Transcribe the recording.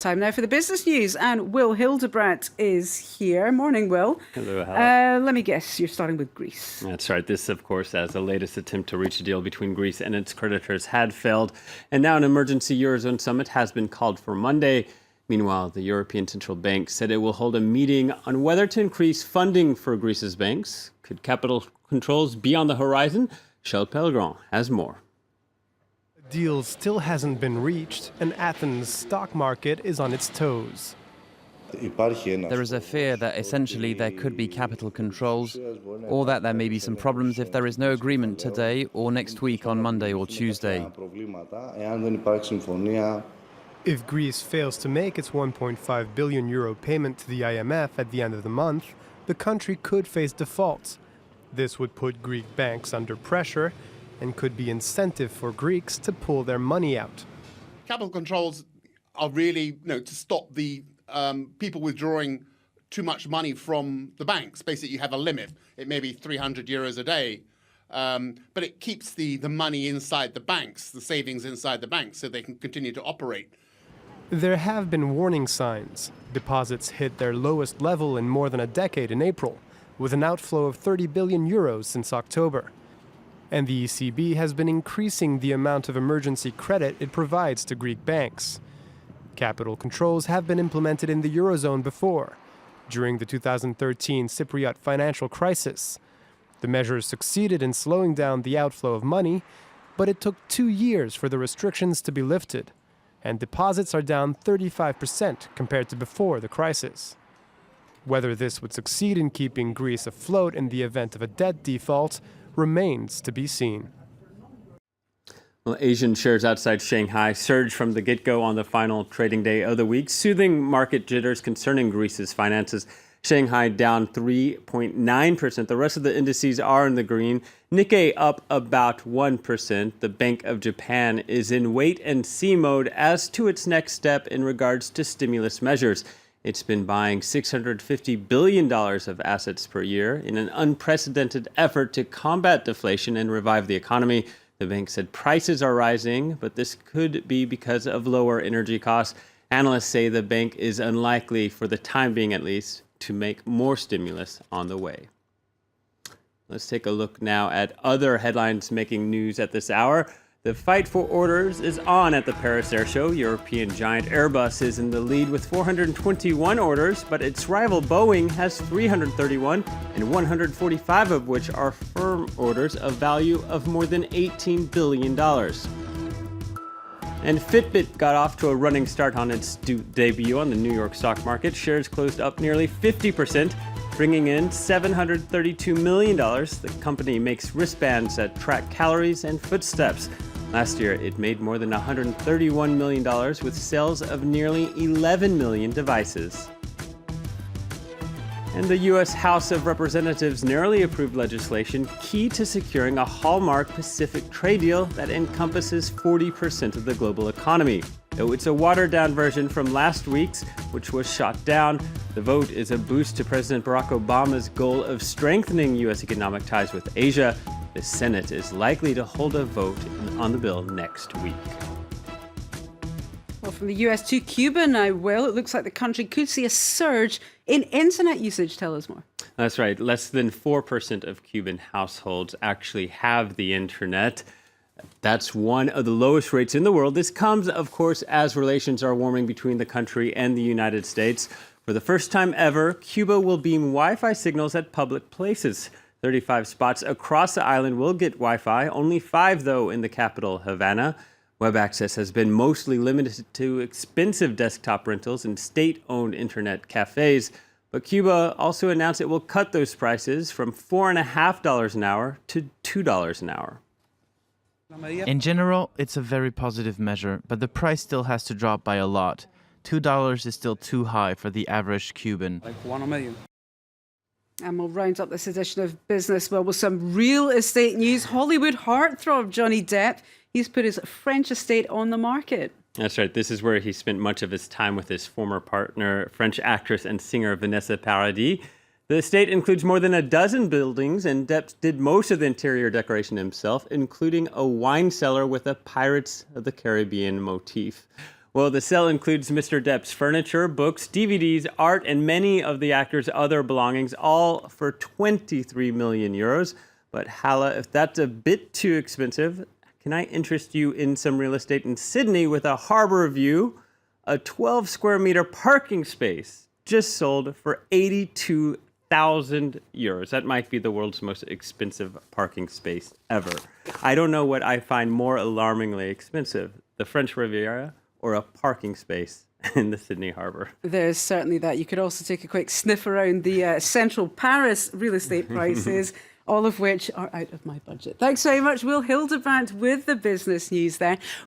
Time now for the business news, and Will Hildebrandt is here. Morning, Will. Hello, Hal. Let me guess, you're starting with Greece. That's right. This, of course, as the latest attempt to reach a deal between Greece and its creditors had failed. And now an emergency Eurozone summit has been called for Monday. Meanwhile, the European Central Bank said it will hold a meeting on whether to increase funding for Greece's banks. Could capital controls be on the horizon? Charles Pellegrin has more. The deal still hasn't been reached, and Athens' stock market is on its toes. There is a fear that essentially there could be capital controls, or that there may be some problems if there is no agreement today or next week on Monday or Tuesday. If Greece fails to make its €1.5 billion payment to the IMF at the end of the month, the country could face default. This would put Greek banks under pressure and could be incentive for Greeks to pull their money out. Capital controls are really, to stop the people withdrawing too much money from the banks. Basically, you have a limit. It may be €300 a day, but it keeps the money inside the banks, the savings inside the banks, so they can continue to operate. There have been warning signs. Deposits hit their lowest level in more than a decade in April, with an outflow of €30 billion since October. And the ECB has been increasing the amount of emergency credit it provides to Greek banks. Capital controls have been implemented in the Eurozone before, during the 2013 Cypriot financial crisis. The measures succeeded in slowing down the outflow of money, but it took 2 years for the restrictions to be lifted, and deposits are down 35% compared to before the crisis. Whether this would succeed in keeping Greece afloat in the event of a debt default remains to be seen. Well, Asian shares outside Shanghai surged from the get-go on the final trading day of the week, soothing market jitters concerning Greece's finances. Shanghai down 3.9%. The rest of the indices are in the green. Nikkei up about 1%. The Bank of Japan is in wait-and-see mode as to its next step in regards to stimulus measures. It's been buying $650 billion of assets per year in an unprecedented effort to combat deflation and revive the economy. The bank said prices are rising, but this could be because of lower energy costs. Analysts say the bank is unlikely, for the time being at least, to make more stimulus on the way. Let's take a look now at other headlines making news at this hour. The fight for orders is on at the Paris Air Show. European giant Airbus is in the lead with 421 orders, but its rival Boeing has 331, and 145 of which are firm orders of value of more than $18 billion. And Fitbit got off to a running start on its debut on the New York stock market. Shares closed up nearly 50%, bringing in $732 million. The company makes wristbands that track calories and footsteps. Last year, it made more than $131 million with sales of nearly 11 million devices. And the U.S. House of Representatives narrowly approved legislation key to securing a hallmark Pacific trade deal that encompasses 40% of the global economy. Though it's a watered-down version from last week's, which was shot down, the vote is a boost to President Barack Obama's goal of strengthening U.S. economic ties with Asia. The Senate is likely to hold a vote on the bill next week. Well, from the US to Cuba now, Will. It looks like the country could see a surge in internet usage. Tell us more. That's right. Less than 4% of Cuban households actually have the internet. That's one of the lowest rates in the world. This comes, of course, as relations are warming between the country and the United States. For the first time ever, Cuba will beam Wi-Fi signals at public places. 35 spots across the island will get Wi-Fi, only 5, though, in the capital, Havana. Web access has been mostly limited to expensive desktop rentals and state-owned internet cafes. But Cuba also announced it will cut those prices from $4.50 an hour to $2 an hour. In general, it's a very positive measure, but the price still has to drop by a lot. $2 is still too high for the average Cuban. Like 1 a million. And we'll round up this edition of Business Well with some real estate news. Hollywood heartthrob Johnny Depp, he's put his French estate on the market. That's right. This is where he spent much of his time with his former partner, French actress and singer Vanessa Paradis. The estate includes more than a dozen buildings, and Depp did most of the interior decoration himself, including a wine cellar with a Pirates of the Caribbean motif. Well, the sale includes Mr. Depp's furniture, books, DVDs, art, and many of the actor's other belongings, all for 23 million euros. But Hala, if that's a bit too expensive, can I interest you in some real estate in Sydney with a harbor view? A 12 square meter parking space just sold for 82,000 euros. That might be the world's most expensive parking space ever. I don't know what I find more alarmingly expensive, the French Riviera or a parking space in the Sydney Harbour. There's certainly that. You could also take a quick sniff around the central Paris real estate prices, all of which are out of my budget. Thanks very much, Will Hildebrandt, with the business news there.